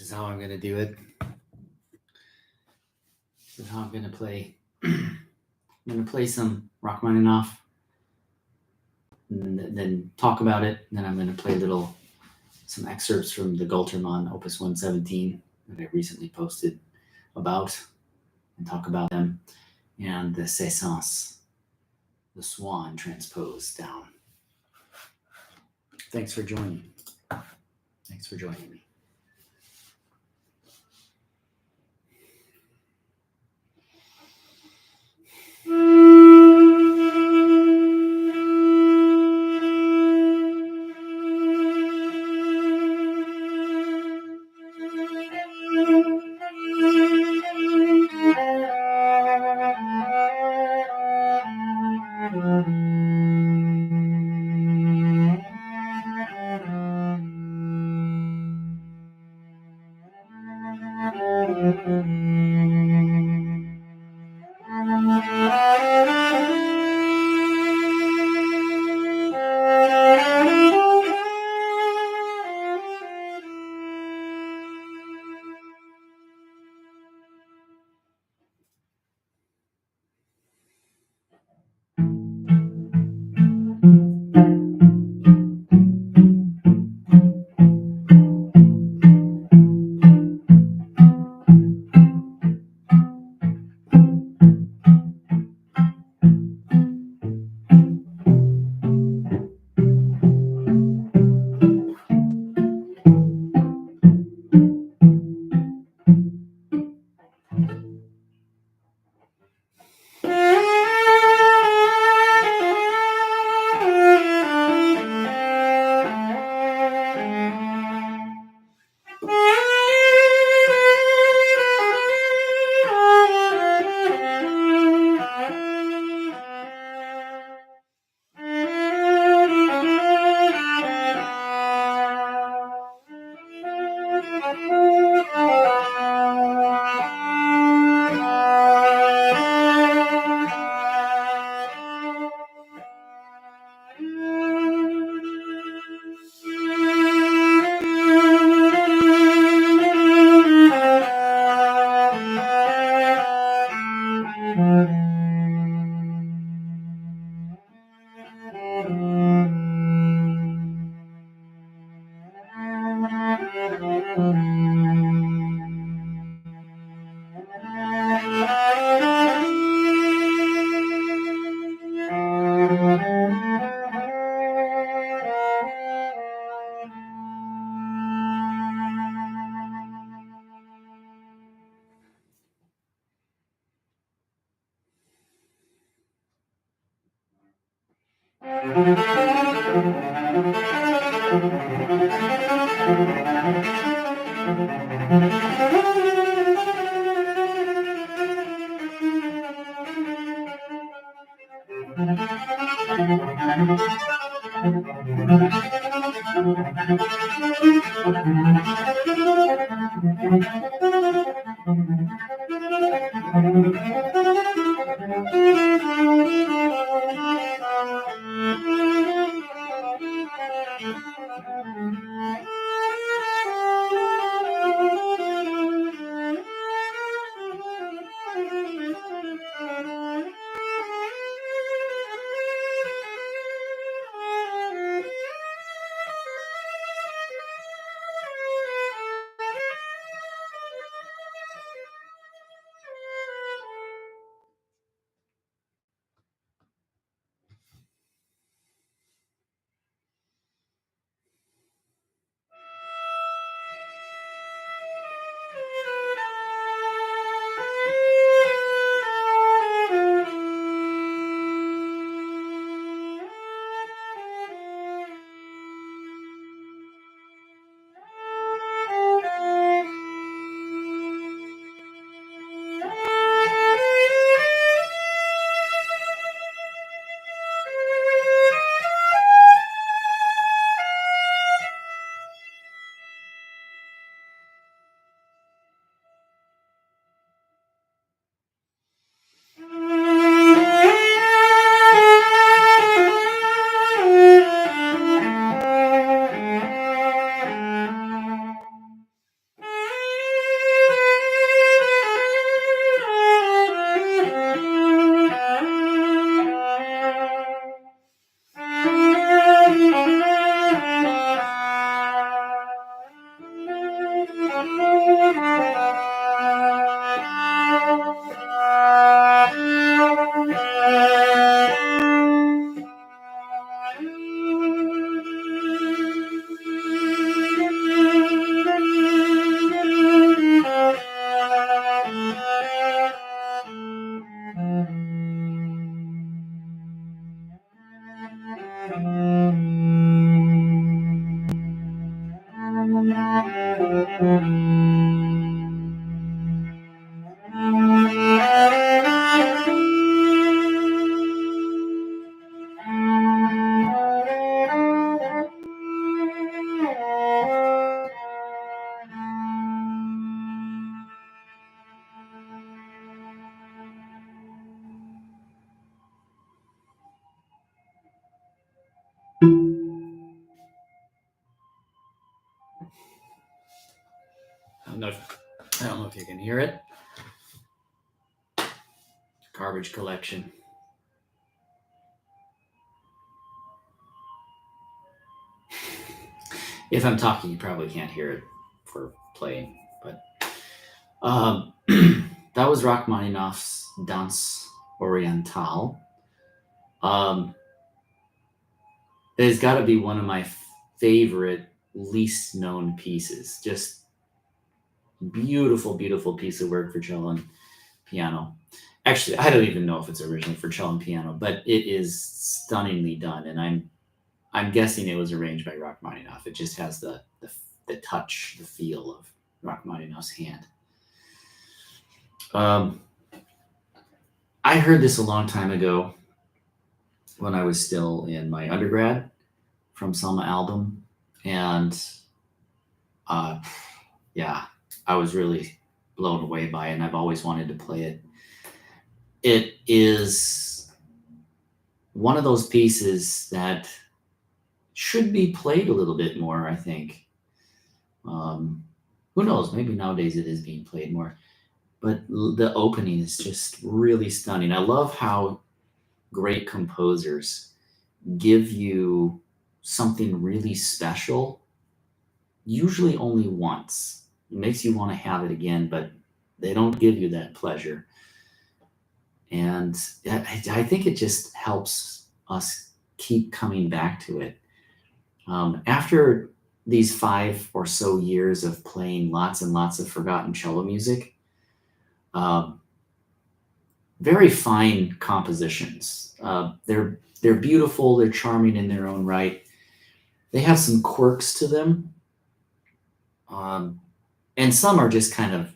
is how I'm going to do it. This is how I'm going to play. I'm going to play some Rachmoninov and then talk about it. And then I'm going to play some excerpts from the Goltermann Opus 117 that I recently posted about and talk about them, and the Saint-Saens, the Swan transpose down. Thanks for joining. Thanks for joining me. I don't know if you can hear it. Garbage collection. If I'm talking, you probably can't hear it for playing, but that was Rachmaninov's Danse Orientale. It's got to be one of my favorite, least known pieces. Just beautiful, beautiful piece of work for cello and piano. Actually, I don't even know if it's originally for cello and piano, but it is stunningly done, and I'm guessing it was arranged by Rachmaninoff. It just has the touch, the feel of Rachmaninoff's hand. I heard this a long time ago when I was still in my undergrad from Selma album, and yeah, I was really blown away by it, and I've always wanted to play it. It is one of those pieces that should be played a little bit more, I think. Who knows? Maybe nowadays it is being played more. But the opening is just really stunning. I love how great composers give you something really special, usually only once. It makes you want to have it again, but they don't give you that pleasure. And I think it just helps us keep coming back to it. After these 5 or so years of playing lots and lots of forgotten cello music, very fine compositions. They're beautiful, they're charming in their own right. They have some quirks to them. And some are just kind of,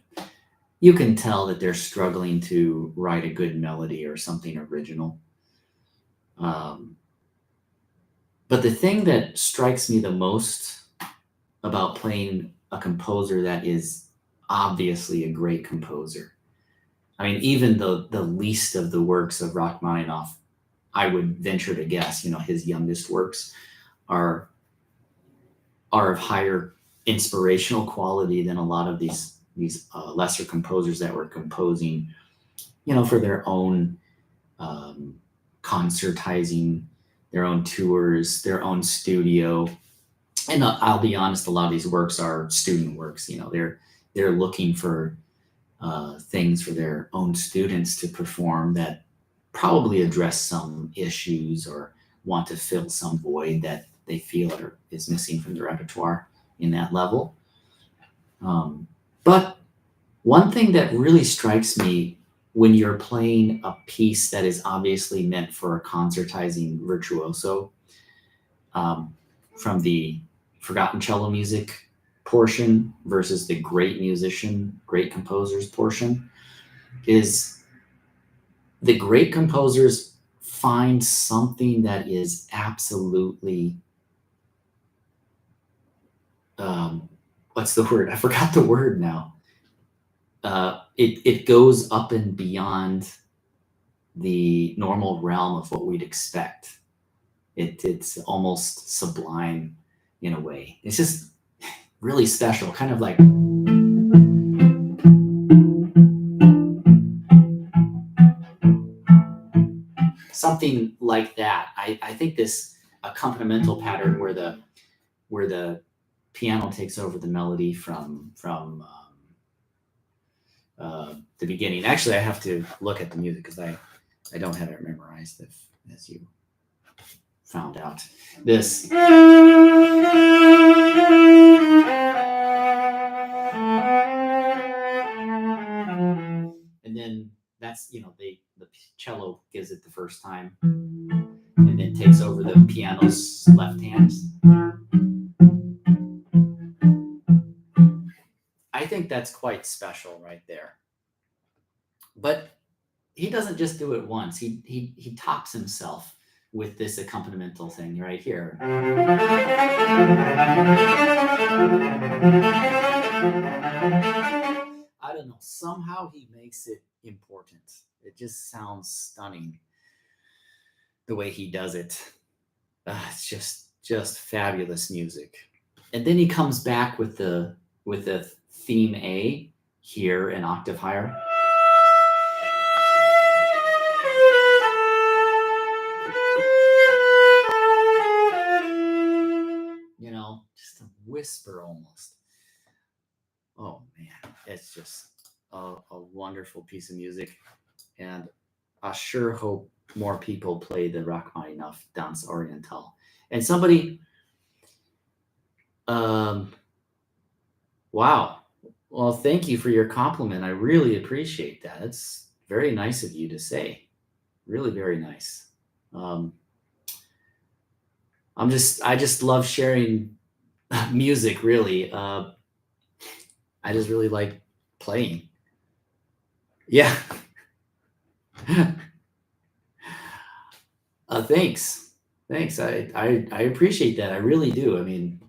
you can tell that they're struggling to write a good melody or something original. But the thing that strikes me the most about playing a composer that is obviously a great composer, I mean, even the least of the works of Rachmaninoff, I would venture to guess, his youngest works are of higher inspirational quality than a lot of these lesser composers that were composing, for their own concertizing, their own tours, their own studio. And I'll be honest, a lot of these works are student works. They're looking for things for their own students to perform that probably address some issues or want to fill some void that they feel is missing from the repertoire in that level. But one thing that really strikes me when you're playing a piece that is obviously meant for a concertizing virtuoso, from the forgotten cello music portion versus the great musician, great composers portion, is the great composers find something that is absolutely, what's the word? I forgot the word now. It goes up and beyond the normal realm of what we'd expect. It's almost sublime in a way. It's just really special, kind of like something like that. I think this accompanimental pattern where the piano takes over the melody from the beginning. Actually, I have to look at the music because I don't have it memorized, as you found out. This. And then that's, the cello gives it the first time and then takes over the piano's left hand. I think that's quite special right there. But he doesn't just do it once. He tops himself with this accompanimental thing right here. I don't know. Somehow he makes it important. It just sounds stunning the way he does it. It's just fabulous music. And then he comes back with the theme A here an octave higher. You know, just a whisper almost. Oh man, it's just a wonderful piece of music, and I sure hope more people play the Rachmaninoff Danse Orientale. And somebody, um, wow, well, thank you for your compliment. I really appreciate that. It's very nice of you to say. Really, very nice. Um, I just love sharing music. Really, I just really like playing. Yeah. Thanks. Thanks. I appreciate that. I really do. I mean,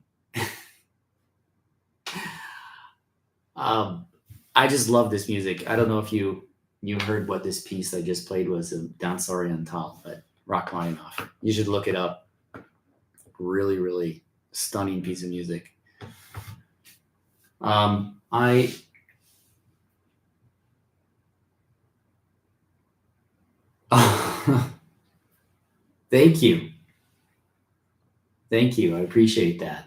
um, I just love this music. I don't know if you heard what this piece I just played was, a Danse Orientale, but Rachmaninoff. You should look it up. Really, really stunning piece of music. I thank you. Thank you. I appreciate that.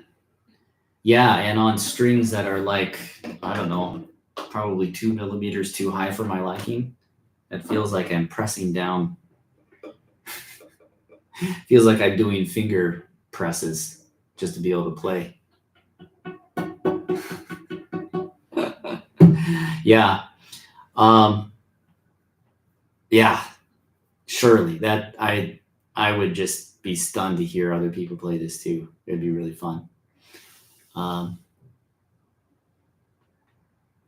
Yeah, and on strings that are like, I don't know, probably 2 millimeters too high for my liking. It feels like I'm pressing down. Feels like I'm doing finger presses just to be able to play. Yeah. Um, yeah, surely that I would just be stunned to hear other people play this too. It'd be really fun. Um,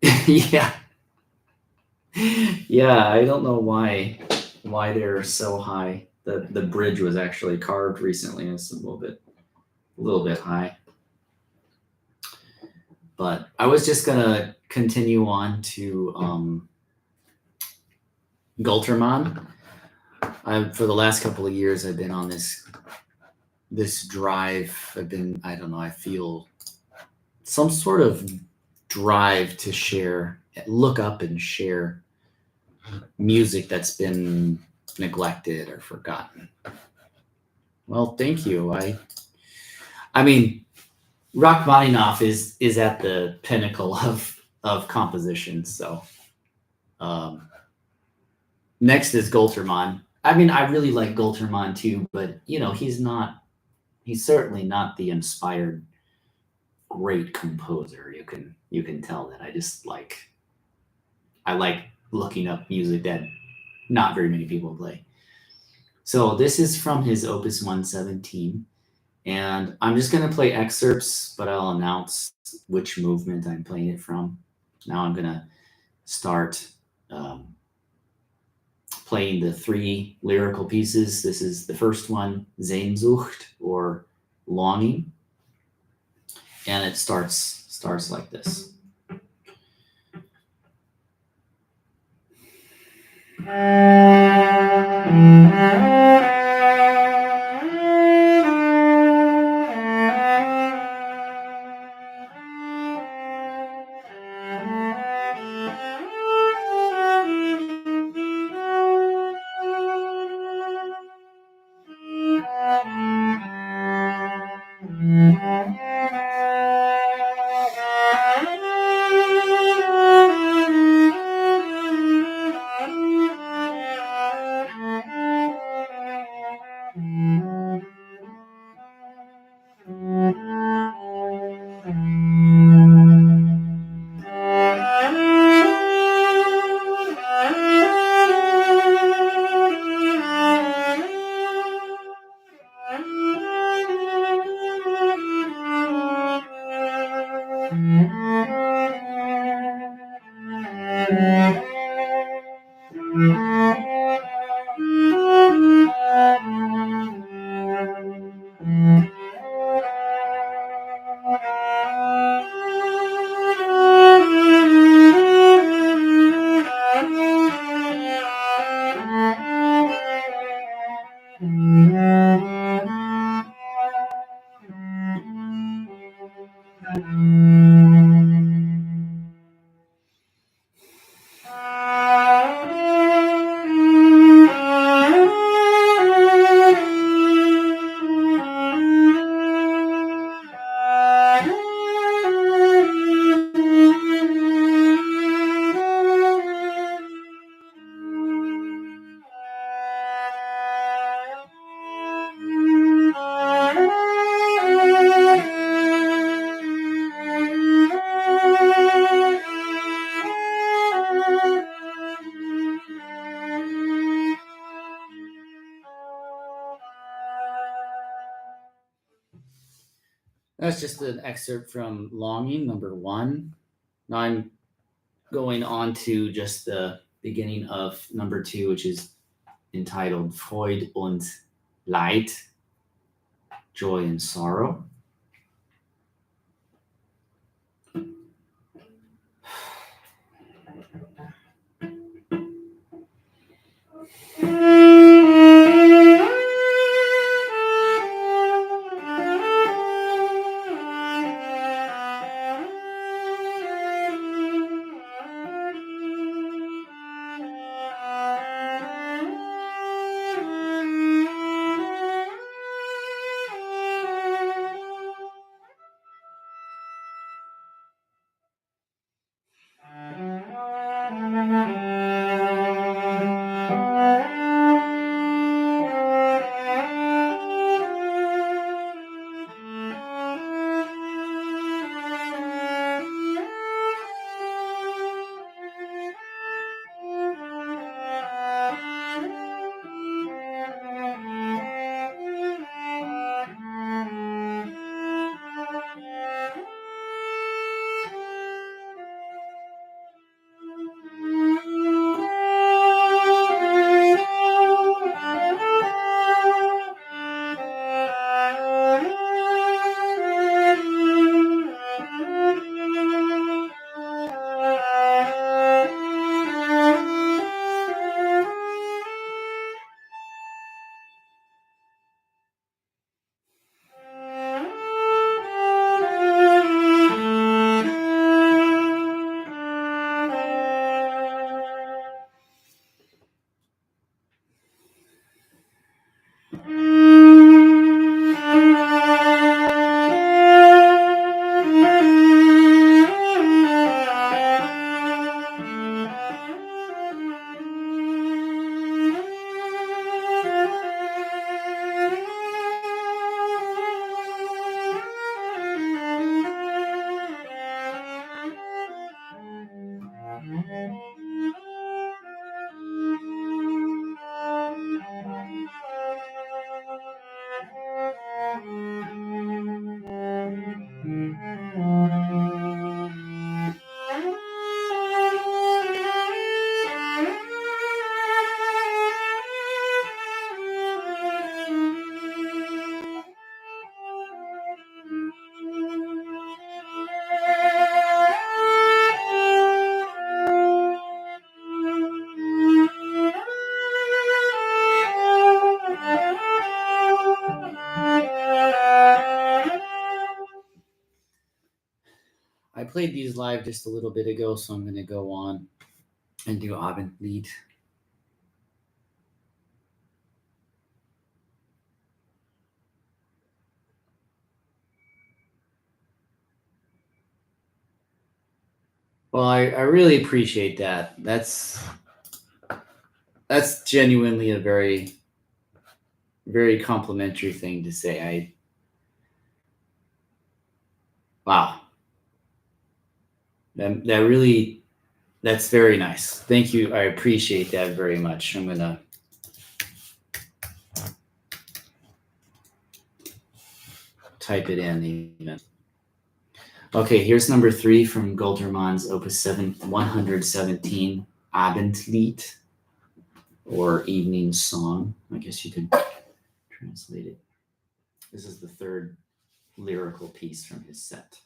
yeah. Yeah, I don't know why they're so high. The bridge was actually carved recently and it's a little bit high. But I was just gonna continue on to Goltermann. For the last couple of years I've been on this drive. I don't know, I feel some sort of drive to share, look up and share music that's been neglected or forgotten. Well, thank you. I mean, Rachmaninoff is at the pinnacle of composition. So next is Goltermann. I mean, I really like Goltermann too, but you know, he's certainly not the inspired great composer. You can tell that. I like looking up music that not very many people play. So this is from his Opus 117. And I'm just going to play excerpts, but I'll announce which movement I'm playing it from. Now I'm going to start playing the 3 lyrical pieces. This is the first one, Sehnsucht, or longing. And it starts like this. That's just an excerpt from Longing, number 1. Now I'm going on to just the beginning of number 2, which is entitled Freude und Leid, Joy and Sorrow. I played these live just a little bit ago, so I'm going to go on and do Abendlied. Well, I really appreciate that. That's genuinely a very, very complimentary thing to say. Wow. That really, that's very nice. Thank you. I appreciate that very much. I'm going to type it in even. Okay, here's number 3 from Goltermann's Opus 117, Abendlied, or Evening Song. I guess you could translate it. This is the 3rd lyrical piece from his set.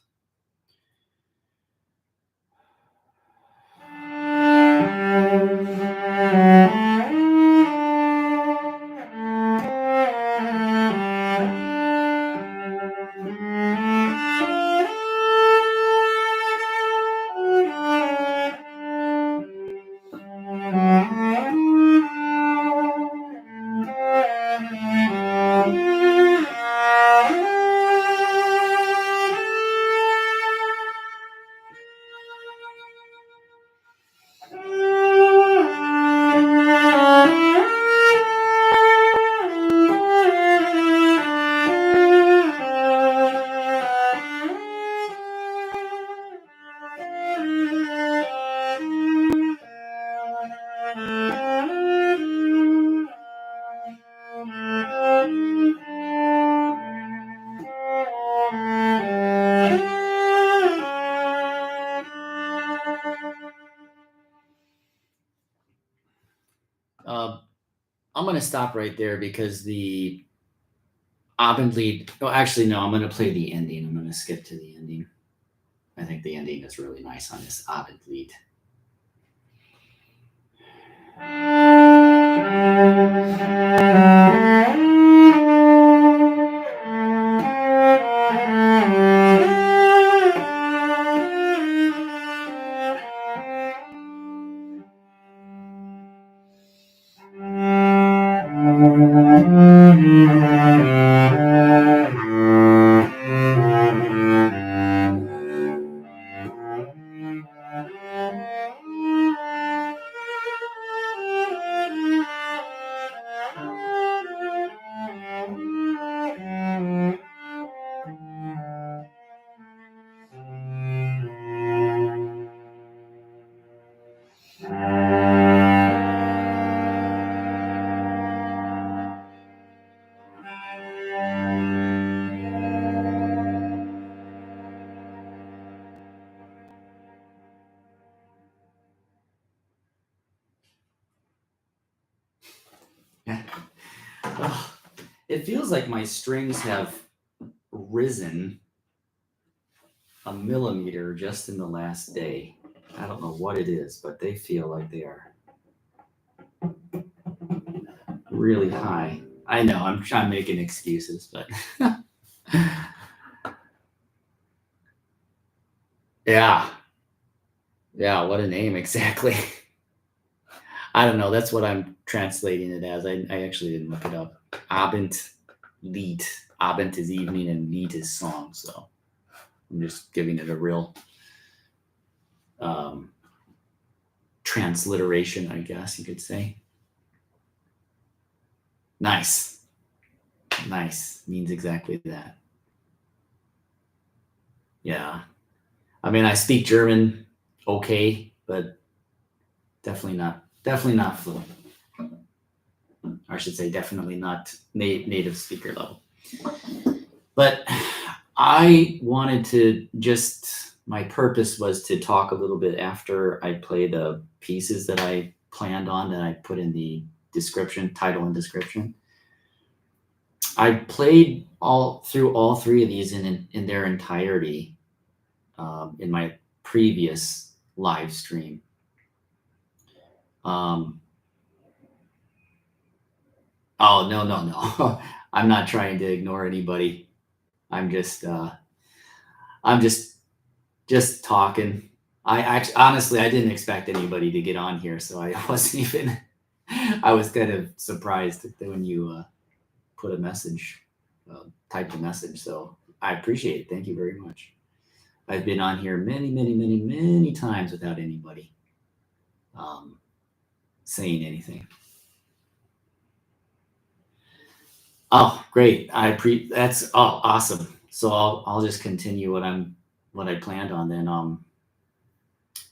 going to stop right there because the Abendlied. Oh, actually, no. I'm going to play the ending. I'm going to skip to the ending. I think the ending is really nice on this Abendlied. Oh, it feels like my strings have risen a millimeter just in the last day. I don't know what it is, but they feel like they are really high. I know I'm making excuses, but yeah, what a name exactly. I don't know. That's what I'm translating it as. I actually didn't look it up. Abendlied. Abend is evening and Lied is song. So I'm just giving it a real transliteration, I guess you could say. Nice. Means exactly that. Yeah. I mean, I speak German okay, but definitely not fluent. Or I should say definitely not native speaker level. But I wanted to my purpose was to talk a little bit after I play the pieces that I planned on that I put in the title and description. I played through all three of these in their entirety in my previous live stream. Oh, no. I'm not trying to ignore anybody. I'm just talking. Honestly, I didn't expect anybody to get on here, so I wasn't even. I was kind of surprised when you put a message, typed a message. So I appreciate it. Thank you very much. I've been on here many times without anybody saying anything. Oh, great! That's awesome. So I'll just continue what I planned on then.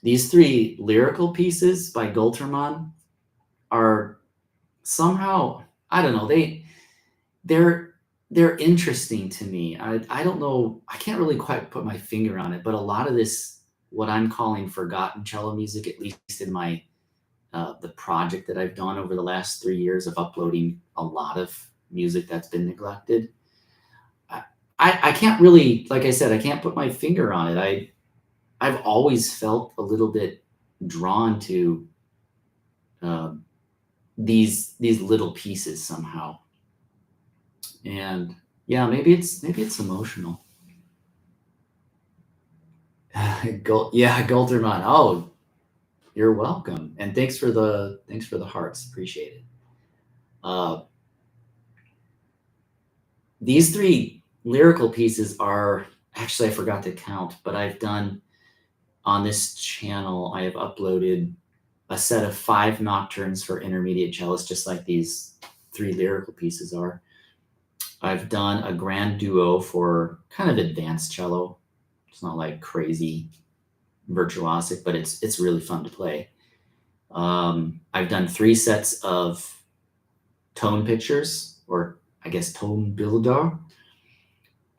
These three lyrical pieces by Goltermann are somehow, I don't know, they're interesting to me. I don't know, I can't really quite put my finger on it, but a lot of this, what I'm calling forgotten cello music, at least in my the project that I've done over the last 3 years of uploading a lot of music that's been neglected. I can't really, like I said, I can't put my finger on it. I've always felt a little bit drawn to these little pieces somehow, and yeah, maybe it's emotional. Goltermann. Oh, you're welcome, and thanks for the hearts. Appreciate it. These three lyrical pieces are actually, I forgot to count, but I've done on this channel. I have uploaded a set of 5 nocturnes for intermediate cellists, just like these 3 lyrical pieces are. I've done a grand duo for kind of advanced cello. It's not like crazy virtuosic, but it's really fun to play. I've done 3 sets of tone pictures, or I guess tone builder.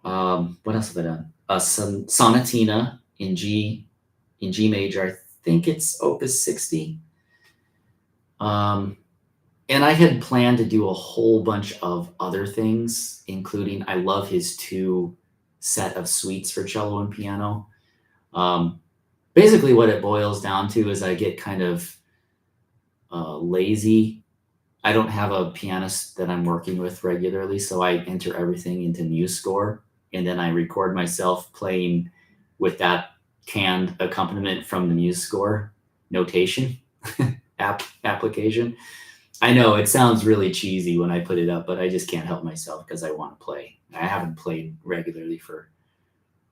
What else have I done? A sonatina in G major. I think it's Opus 60. And And I had planned to do a whole bunch of other things, including I love his 2 set of suites for cello and piano. Basically, what it boils down to is I get kind of lazy. I don't have a pianist that I'm working with regularly, so I enter everything into MuseScore, and then I record myself playing with that canned accompaniment from the MuseScore notation application. I know it sounds really cheesy when I put it up, but I just can't help myself because I want to play. I haven't played regularly for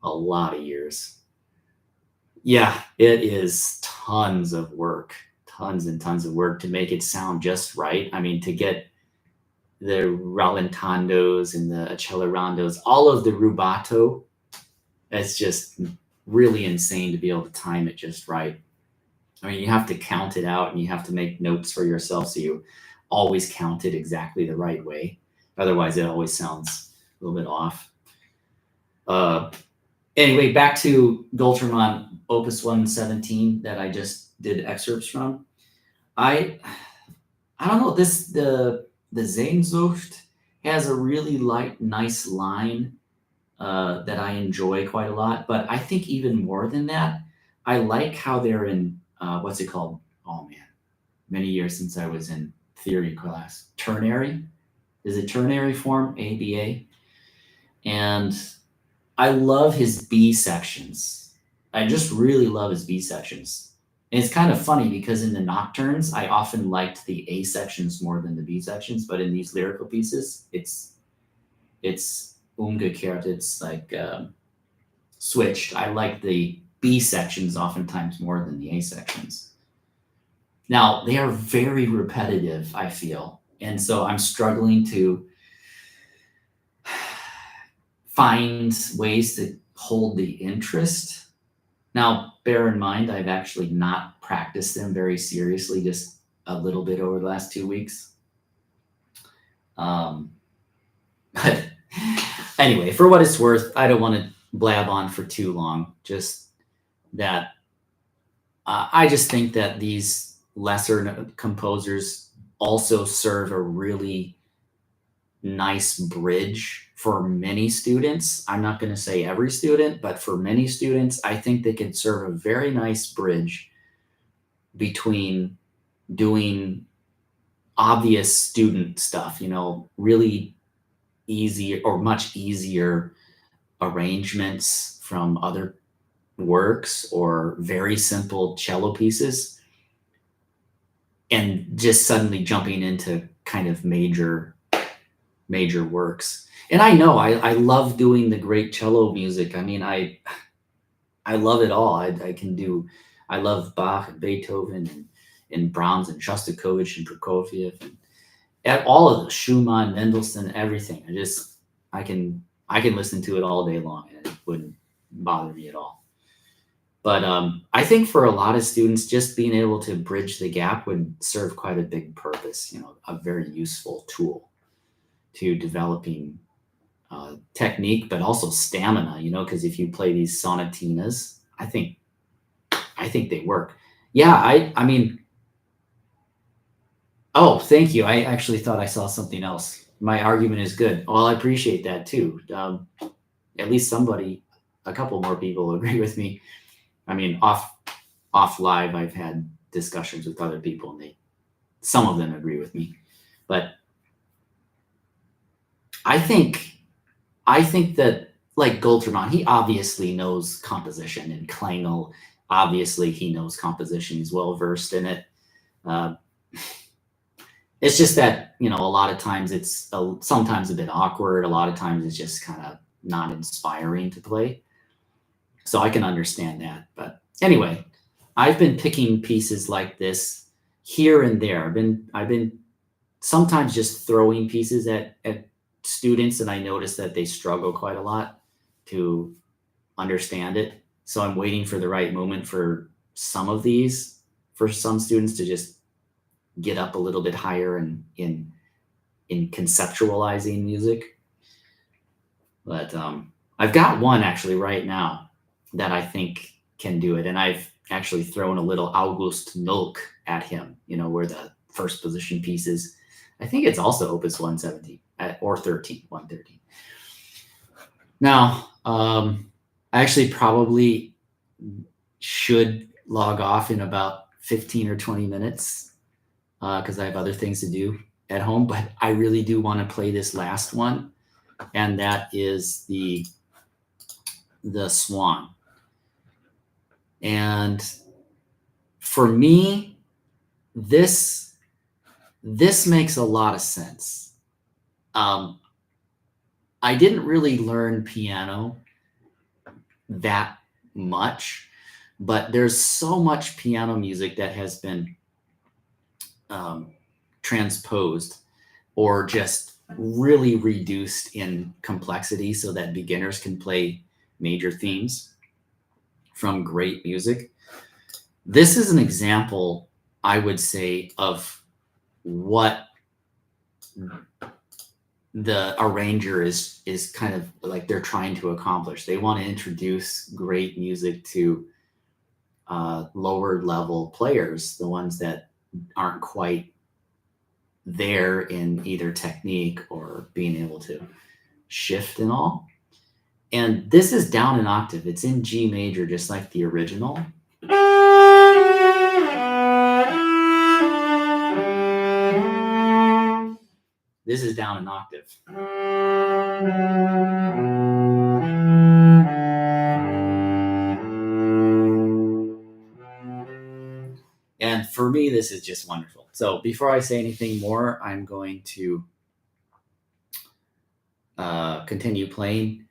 a lot of years. Yeah, it is tons of work, tons and tons of work to make it sound just right. I mean, to get the rallentandos and the accelerandos, all of the rubato, it's just really insane to be able to time it just right. I mean, you have to count it out and you have to make notes for yourself so you always count it exactly the right way. Otherwise, it always sounds a little bit off. Anyway, back to Goltermann Opus 117 that I just did excerpts from. I don't know, the Sehnsucht has a really nice line that I enjoy quite a lot. But I think even more than that, I like how they're in what's it called? Oh man, many years since I was in theory class. Ternary. Is it ternary form? ABA. And I love his B sections. I just really love his B sections. And it's kind of funny because in the nocturnes, I often liked the A sections more than the B sections, but in these lyrical pieces, it's umgekehrt. It's like switched. I like the B sections oftentimes more than the A sections. Now, they are very repetitive, I feel. And so I'm struggling to find ways to hold the interest. Now, bear in mind, I've actually not practiced them very seriously, just a little bit over the last 2 weeks. But anyway, for what it's worth, I don't want to blab on for too long. Just that I just think that these lesser composers also serve a really nice bridge for many students. I'm not going to say every student, but for many students, I think they can serve a very nice bridge between doing obvious student stuff, really easy or much easier arrangements from other works or very simple cello pieces, and just suddenly jumping into kind of major works. And I know I love doing the great cello music. I mean, I love it all. I love Bach and Beethoven and Brahms and Shostakovich and Prokofiev and all of the Schumann, Mendelssohn, everything. I can listen to it all day long and it wouldn't bother me at all. But I think for a lot of students, just being able to bridge the gap would serve quite a big purpose, a very useful tool to developing technique, but also stamina, because if you play these sonatinas, I think they work. Yeah, I mean, oh, thank you. I actually thought I saw something else. My argument is good. Well, I appreciate that too. At least a couple more people agree with me. I mean, off live, I've had discussions with other people and some of them agree with me, but I think that like Goltermann, he obviously knows composition, and Klangel, obviously he knows composition. He's well versed in it. It's just that, a lot of times it's sometimes a bit awkward. A lot of times it's just kind of not inspiring to play. So I can understand that. But anyway, I've been picking pieces like this here and there. I've been sometimes just throwing pieces at students, and I notice that they struggle quite a lot to understand it. So I'm waiting for the right moment for some of these, for some students to just get up a little bit higher in conceptualizing music. But I've got one actually right now that I think can do it. And I've actually thrown a little August Nulk at him, where the first position pieces. I think it's also Opus 117 or 113. Now, I actually probably should log off in about 15 or 20 minutes because I have other things to do at home, but I really do want to play this last one, and that is the Swan. And for me, this makes a lot of sense. I didn't really learn piano that much, but there's so much piano music that has been transposed or just really reduced in complexity so that beginners can play major themes from great music. This is an example, I would say, of what the arranger is kind of like they're trying to accomplish. They want to introduce great music to lower level players, the ones that aren't quite there in either technique or being able to shift and all. And this is down an octave. It's in G major, just like the original. This is down an octave. And for me, this is just wonderful. So before I say anything more, I'm going to continue playing,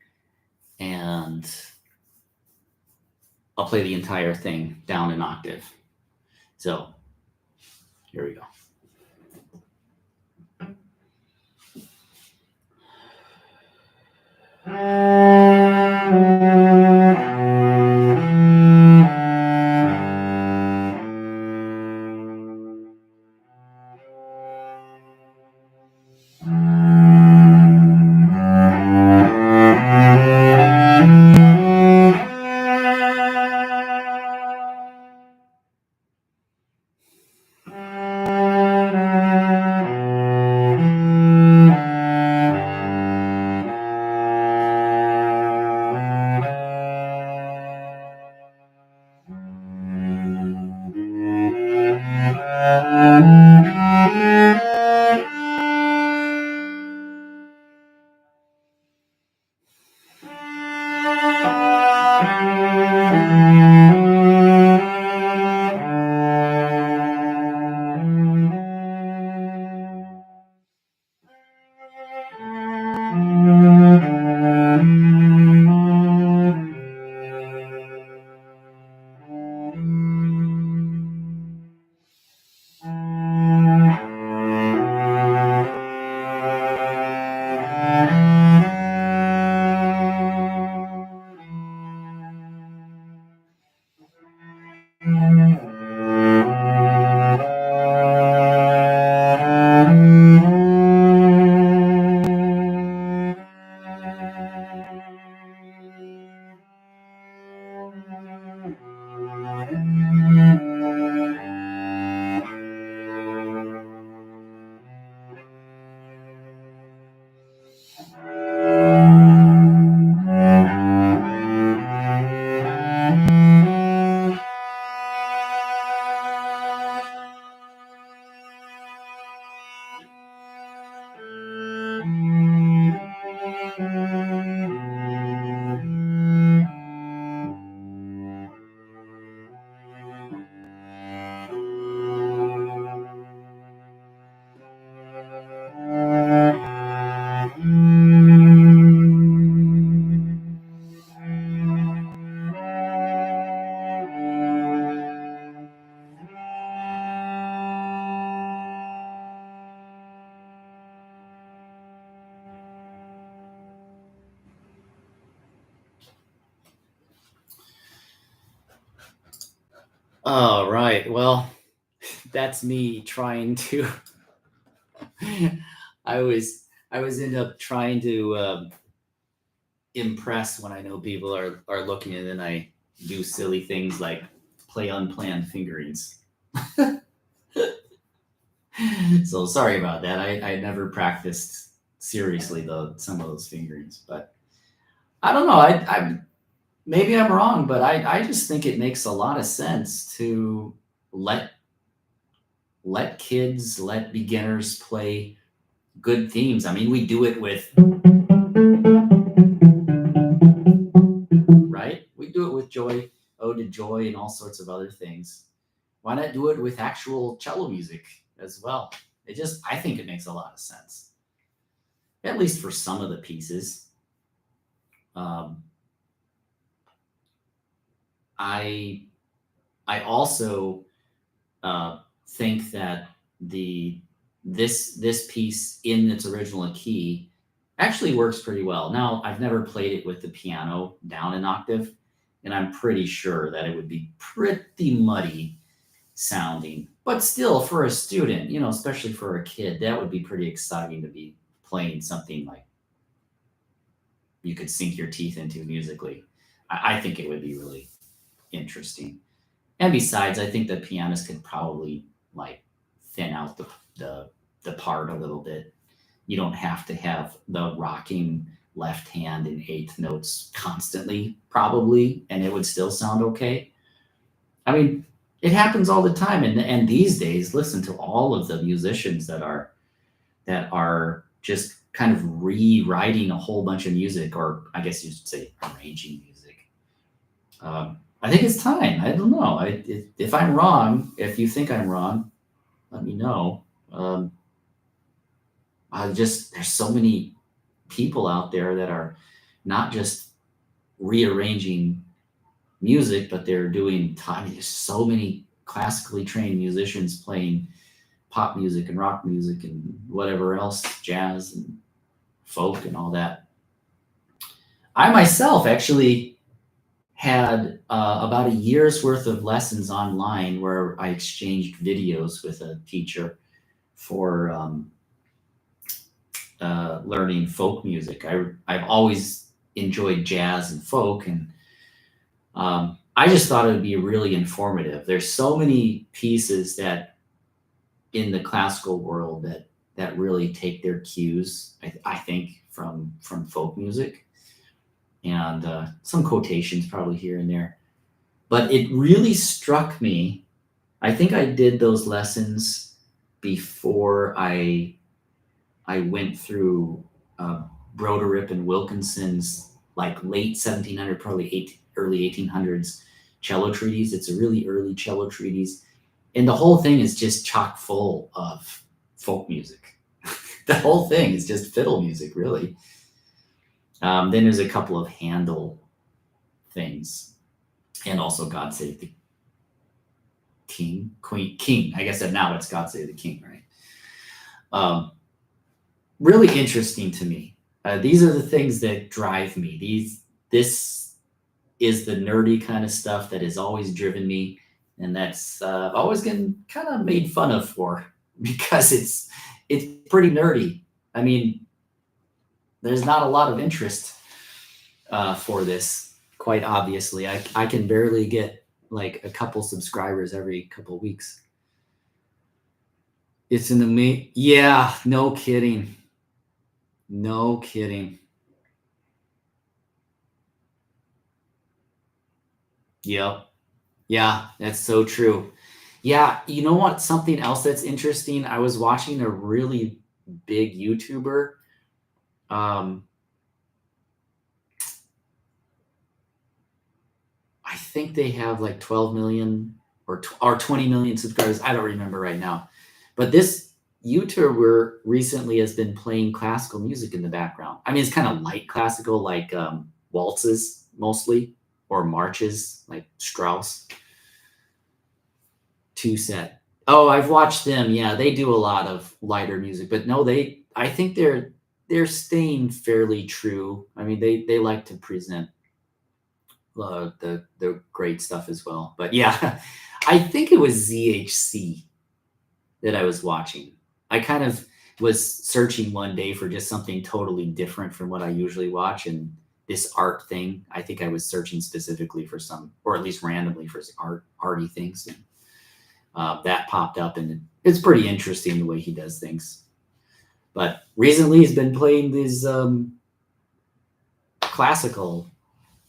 and I'll play the entire thing down an octave. So here we go. All right. Well, that's me trying to. I was end up trying to impress when I know people are looking, and then I do silly things like play unplanned fingerings. So sorry about that. I never practiced seriously some of those fingerings, but I don't know. I maybe I'm wrong, but I just think it makes a lot of sense to let kids, let beginners play good themes. I mean, we do it with, right? We do it with Joy, Ode to Joy, and all sorts of other things. Why not do it with actual cello music as well? I think it makes a lot of sense, at least for some of the pieces. Um, I also think that this piece in its original key actually works pretty well. Now, I've never played it with the piano down an octave, and I'm pretty sure that it would be pretty muddy sounding. But still, for a student, especially for a kid, that would be pretty exciting to be playing something like you could sink your teeth into musically. I think it would be really interesting. And besides, I think the pianist could probably like thin out the part a little bit. You don't have to have the rocking left hand in eighth notes constantly, probably, and it would still sound okay. I mean, it happens all the time, and these days, listen to all of the musicians that are just kind of rewriting a whole bunch of music, or I guess you should say arranging music. I think it's time. I don't know. If I'm wrong, if you think I'm wrong, let me know. There's so many people out there that are not just rearranging music, but they're doing time. There's so many classically trained musicians playing pop music and rock music and whatever else, jazz and folk and all that. I myself actually had about a year's worth of lessons online where I exchanged videos with a teacher for learning folk music. I've always enjoyed jazz and folk, and I just thought it would be really informative. There's so many pieces that in the classical world that really take their cues, I think, from folk music, and some quotations probably here and there. But it really struck me. I think I did those lessons before I went through Broderick and Wilkinson's like late 1700, probably early 1800s cello treatise. It's a really early cello treatise, and the whole thing is just chock full of folk music. The whole thing is just fiddle music, really. Then there's a couple of Handel things, and also God Save the King. I guess that now it's God Save the King, right? Really interesting to me. These are the things that drive me. This is the nerdy kind of stuff that has always driven me, and that's always been kind of made fun of for because it's pretty nerdy. I mean, there's not a lot of interest for this, quite obviously. I can barely get like a couple subscribers every couple weeks. It's an amazing, yeah, no kidding. No kidding. Yep. Yeah, that's so true. Yeah, you know what? Something else that's interesting. I was watching a really big YouTuber. I think they have like 12 million or 20 million subscribers. I don't remember right now. But this YouTuber recently has been playing classical music in the background. I mean, it's kind of light classical, like waltzes mostly, or marches, like Strauss. Two set. Oh, I've watched them. Yeah, they do a lot of lighter music, but no, I think they're staying fairly true. I mean, they like to present the great stuff as well. But yeah, I think it was ZHC that I was watching. I kind of was searching one day for just something totally different from what I usually watch, and this art thing. I think I was searching specifically for some, or at least randomly for arty things. And that popped up, and it's pretty interesting the way he does things. But recently he's been playing these classical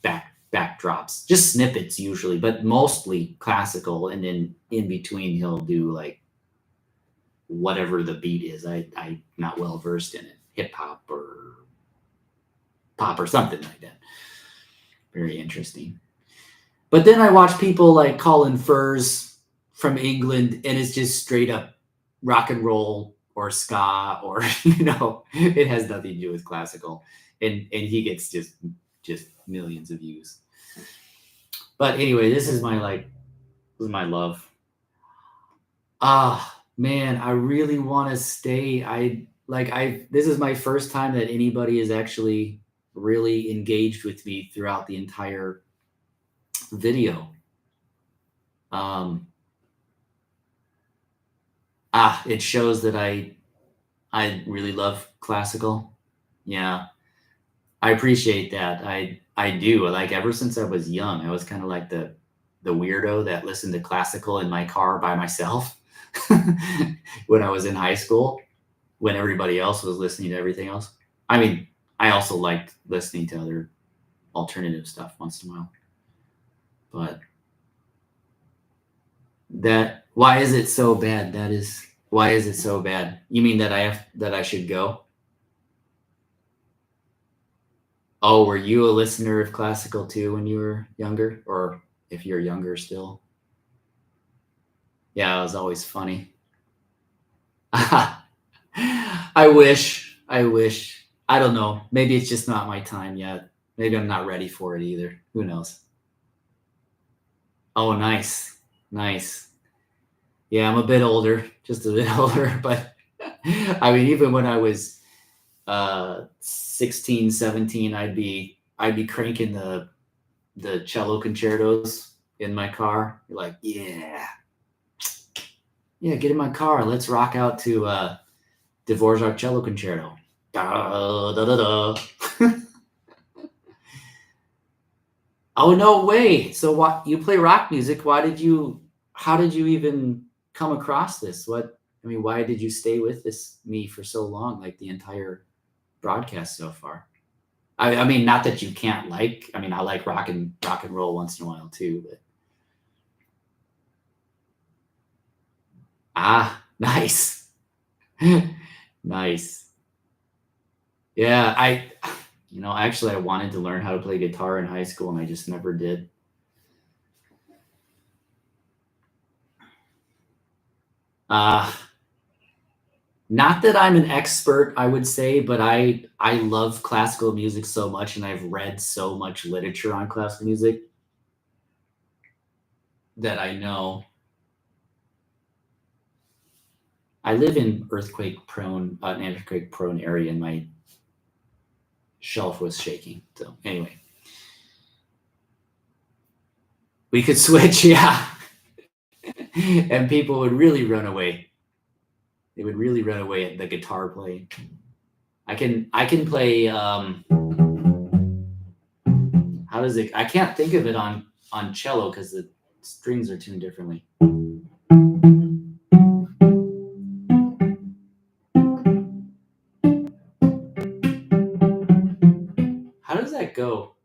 backdrops, just snippets usually, but mostly classical, and then in between he'll do like whatever the beat is. I'm not well versed in it, hip hop or pop or something like that. Very interesting. But then I watch people like Colin Furze from England, and it's just straight up rock and roll or ska, or it has nothing to do with classical, and he gets just millions of views. But anyway, this is my love. Man, I really want to stay. This is my first time that anybody is actually really engaged with me throughout the entire video. It shows that I really love classical. Yeah, I appreciate that. I do. Like, ever since I was young, I was kind of like the weirdo that listened to classical in my car by myself when I was in high school, when everybody else was listening to everything else. I mean, I also liked listening to other alternative stuff once in a while. But why is it so bad? Why is it so bad? You mean that I should go? Oh, were you a listener of classical too when you were younger? Or if you're younger still? Yeah, it was always funny. I wish. I don't know. Maybe it's just not my time yet. Maybe I'm not ready for it either. Who knows? Oh, nice. Yeah, I'm a bit older, just a bit older, but I mean, even when I was 16, 17, I'd be cranking the cello concertos in my car. You're like, yeah, get in my car. Let's rock out to Dvorak cello concerto. Da, da, da, da. Oh, no way. So what, you play rock music? How did you even come across this? Why did you stay with me for so long, like the entire broadcast so far? I mean, not that you can't I like rock and roll once in a while too, but nice. Nice. Yeah, actually I wanted to learn how to play guitar in high school and I just never did. Not that I'm an expert, I would say, but I love classical music so much, and I've read so much literature on classical music that I know. I live in an earthquake prone area, and my shelf was shaking. So anyway, we could switch, yeah, and people would really run away. They would really run away at the guitar playing. I can play. How does it? I can't think of it on cello because the strings are tuned differently. How does that go?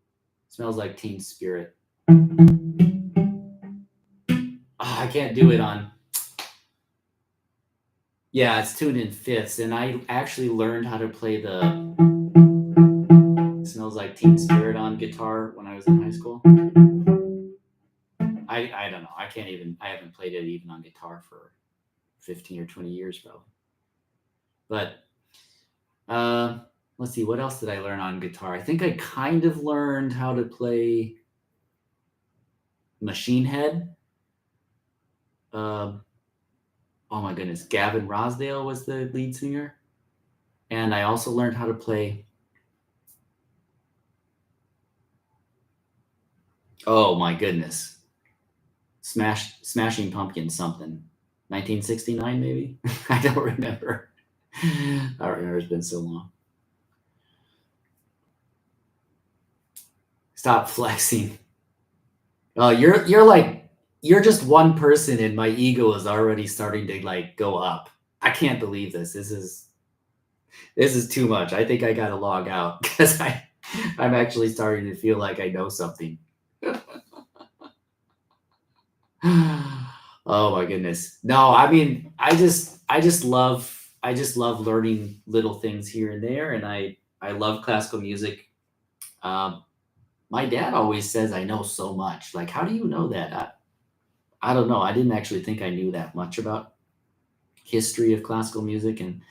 Smells like Teen Spirit. I can't do it on. Yeah, it's tuned in fifths, and I actually learned how to play the Smells Like Teen Spirit on guitar when I was in high school. I don't know. I haven't played it even on guitar for 15 or 20 years probably. But let's see, what else did I learn on guitar? I think I kind of learned how to play Machine Head. Oh my goodness, Gavin Rossdale was the lead singer. And I also learned how to play. Oh my goodness. Smashing Pumpkins something. 1969 maybe? I don't remember. It's been so long. Stop flexing. Oh, you're like you're just one person and my ego is already starting to like go up. I can't believe this. This is too much. I think I gotta log out because I'm actually starting to feel like I know something. Oh my goodness. No, I mean, I just love learning little things here and there, and I love classical music. Um, my dad always says I know so much. Like, how do you know that? I don't know. I didn't actually think I knew that much about history of classical music and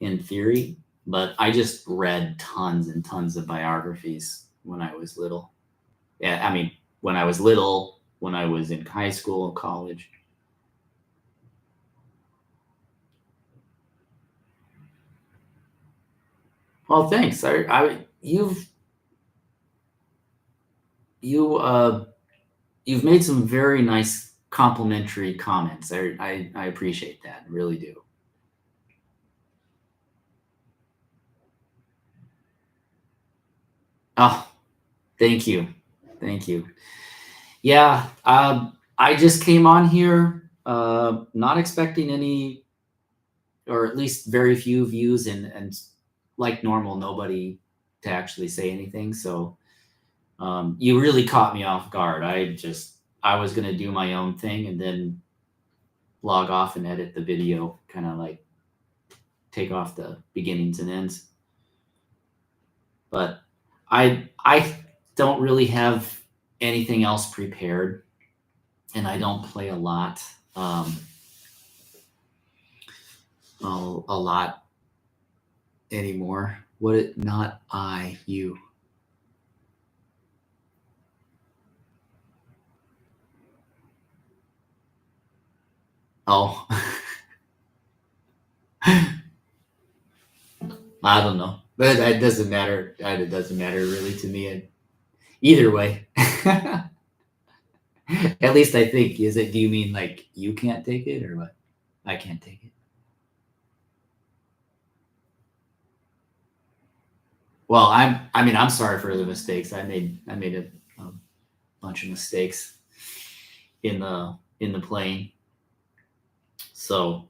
in theory, but I just read tons and tons of biographies when I was little. Yeah, I mean, when I was little, when I was in high school, college. Well, thanks. You you've made some very nice complimentary comments. I appreciate that. Really do. Oh, thank you. Thank you. Yeah, I just came on here, not expecting any, or at least very few views, and like normal, nobody to actually say anything. So you really caught me off guard. I was gonna do my own thing and then log off and edit the video, kind of like take off the beginnings and ends. But I don't really have anything else prepared, and I don't play a lot. Um, a lot anymore. What it not I you. Oh, I don't know, but it doesn't matter. It doesn't matter really to me. Either way, at least I think. Is it? Do you mean like you can't take it or what? I can't take it. Well, I mean, I'm sorry for the mistakes. I made a bunch of mistakes in the playing. So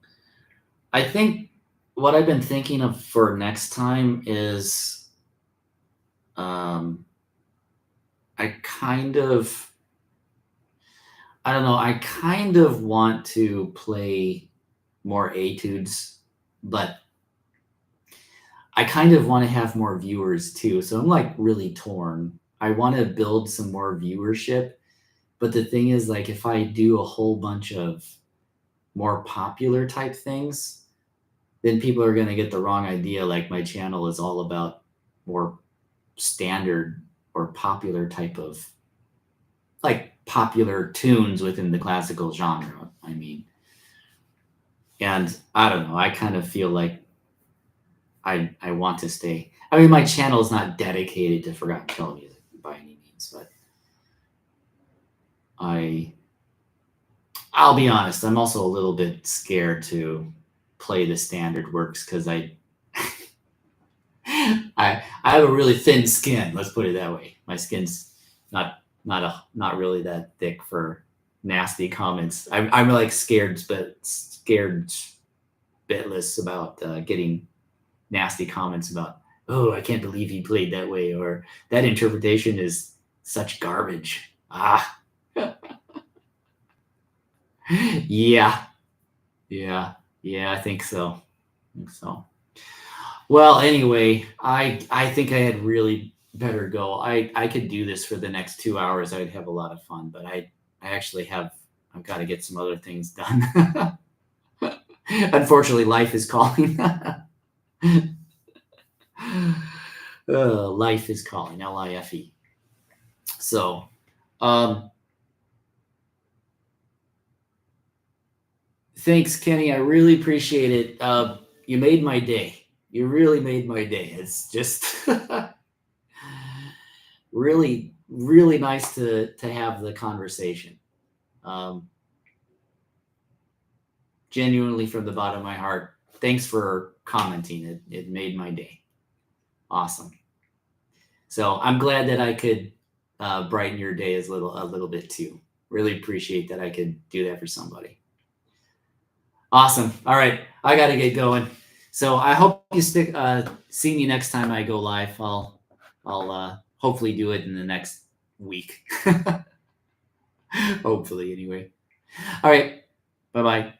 I think what I've been thinking of for next time is um, I kind of I don't know. I kind of want to play more etudes, but I kind of want to have more viewers too. So I'm like really torn. I want to build some more viewership, but the thing is, like, if I do a whole bunch of more popular type things, then people are going to get the wrong idea. Like, my channel is all about more standard or popular type of, like, popular tunes within the classical genre. I mean, and I don't know. I kind of feel like I want to stay. I mean, my channel is not dedicated to forgotten cello music by any means, but I I'll be honest. I'm also a little bit scared to play the standard works because I have a really thin skin. Let's put it that way. My skin's not really that thick for nasty comments. I'm like scared, but scared bitless about getting nasty comments about, oh, I can't believe he played that way, or that interpretation is such garbage. Ah, yeah, yeah, I think so. I think so. Well, anyway, I think I had really better go. I could do this for the next 2 hours. I'd have a lot of fun, but I actually have I've got to get some other things done. Unfortunately, life is calling. Life is calling. LIFE. So, um, thanks, Kenny. I really appreciate it. You made my day. You really made my day. It's just really nice to have the conversation. Um, Genuinely from the bottom of my heart. Thanks for commenting. It made my day. Awesome. So I'm glad that I could brighten your day a little bit too. really appreciate that I could do that for somebody. Awesome. All right, I got to get going. So I hope you see me next time I go live. I'll hopefully do it in the next week. Hopefully, anyway. All right. Bye bye.